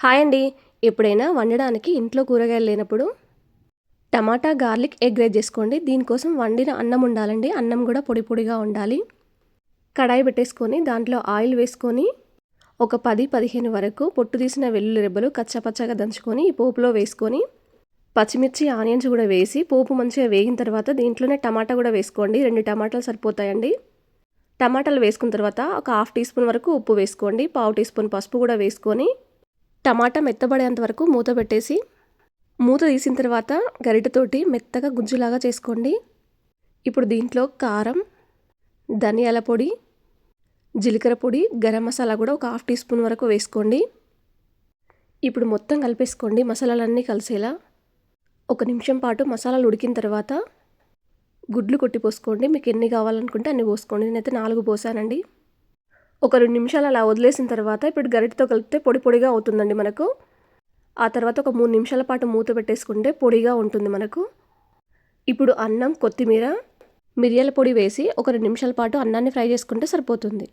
Hi అండి. ఎప్పుడైనా వండడానికి ఇంట్లో కూరగాయలు లేనప్పుడు టమాటా, గార్లిక్, ఎగ్ రైస్ చేసుకోండి. దీనికోసం వండిన అన్నం ఉండాలండి. అన్నం కూడా పొడి పొడిగా ఉండాలి. కడాయి పెట్టేసుకొని దాంట్లో ఆయిల్ వేసుకొని ఒక 10-15 వరకు పొట్టు తీసిన వెల్లుల్లి రెబ్బలు కచ్చాపచ్చాగా దంచుకొని ఈ పోపులో వేసుకొని పచ్చిమిర్చి, ఆనియన్స్ కూడా వేసి పోపు మంచిగా వేగిన తర్వాత దీంట్లోనే టమాటా కూడా వేసుకోండి. 2 టమాటాలు సరిపోతాయండి. టమాటాలు వేసుకున్న తర్వాత ఒక హాఫ్ టీ స్పూన్ వరకు ఉప్పు వేసుకోండి. పావు టీ స్పూన్ పసుపు కూడా వేసుకొని టమాటా మెత్తబడేంత వరకు మూత పెట్టేసి మూత తీసిన తర్వాత గరిటెతోటి మెత్తగా గుజ్జులాగా చేసుకోండి. ఇప్పుడు దీంట్లో కారం, ధనియాల పొడి, జీలకర్ర పొడి, గరం మసాలా కూడా ఒక హాఫ్ టీ స్పూన్ వరకు వేసుకోండి. ఇప్పుడు మొత్తం కలిపేసుకోండి మసాలాలన్నీ కలిసేలా. 1 నిమిషం పాటు మసాలాలు ఉడికిన తర్వాత గుడ్లు కొట్టి పోసుకోండి. మీకు ఎన్ని కావాలనుకుంటే అన్ని పోసుకోండి. నేనైతే 4 పోసానండి. ఒక 2 నిమిషాలు అలా వదిలేసిన తర్వాత ఇప్పుడు గరిటెతో కలిపితే పొడి పొడిగా అవుతుందండి మనకు. ఆ తర్వాత ఒక 3 నిమిషాల పాటు మూత పెట్టేసుకుంటే పొడిగా ఉంటుంది మనకు. ఇప్పుడు అన్నం, కొత్తిమీర, మిరియాల పొడి వేసి ఒక 2 నిమిషాల పాటు అన్నాన్ని ఫ్రై చేసుకుంటే సరిపోతుంది.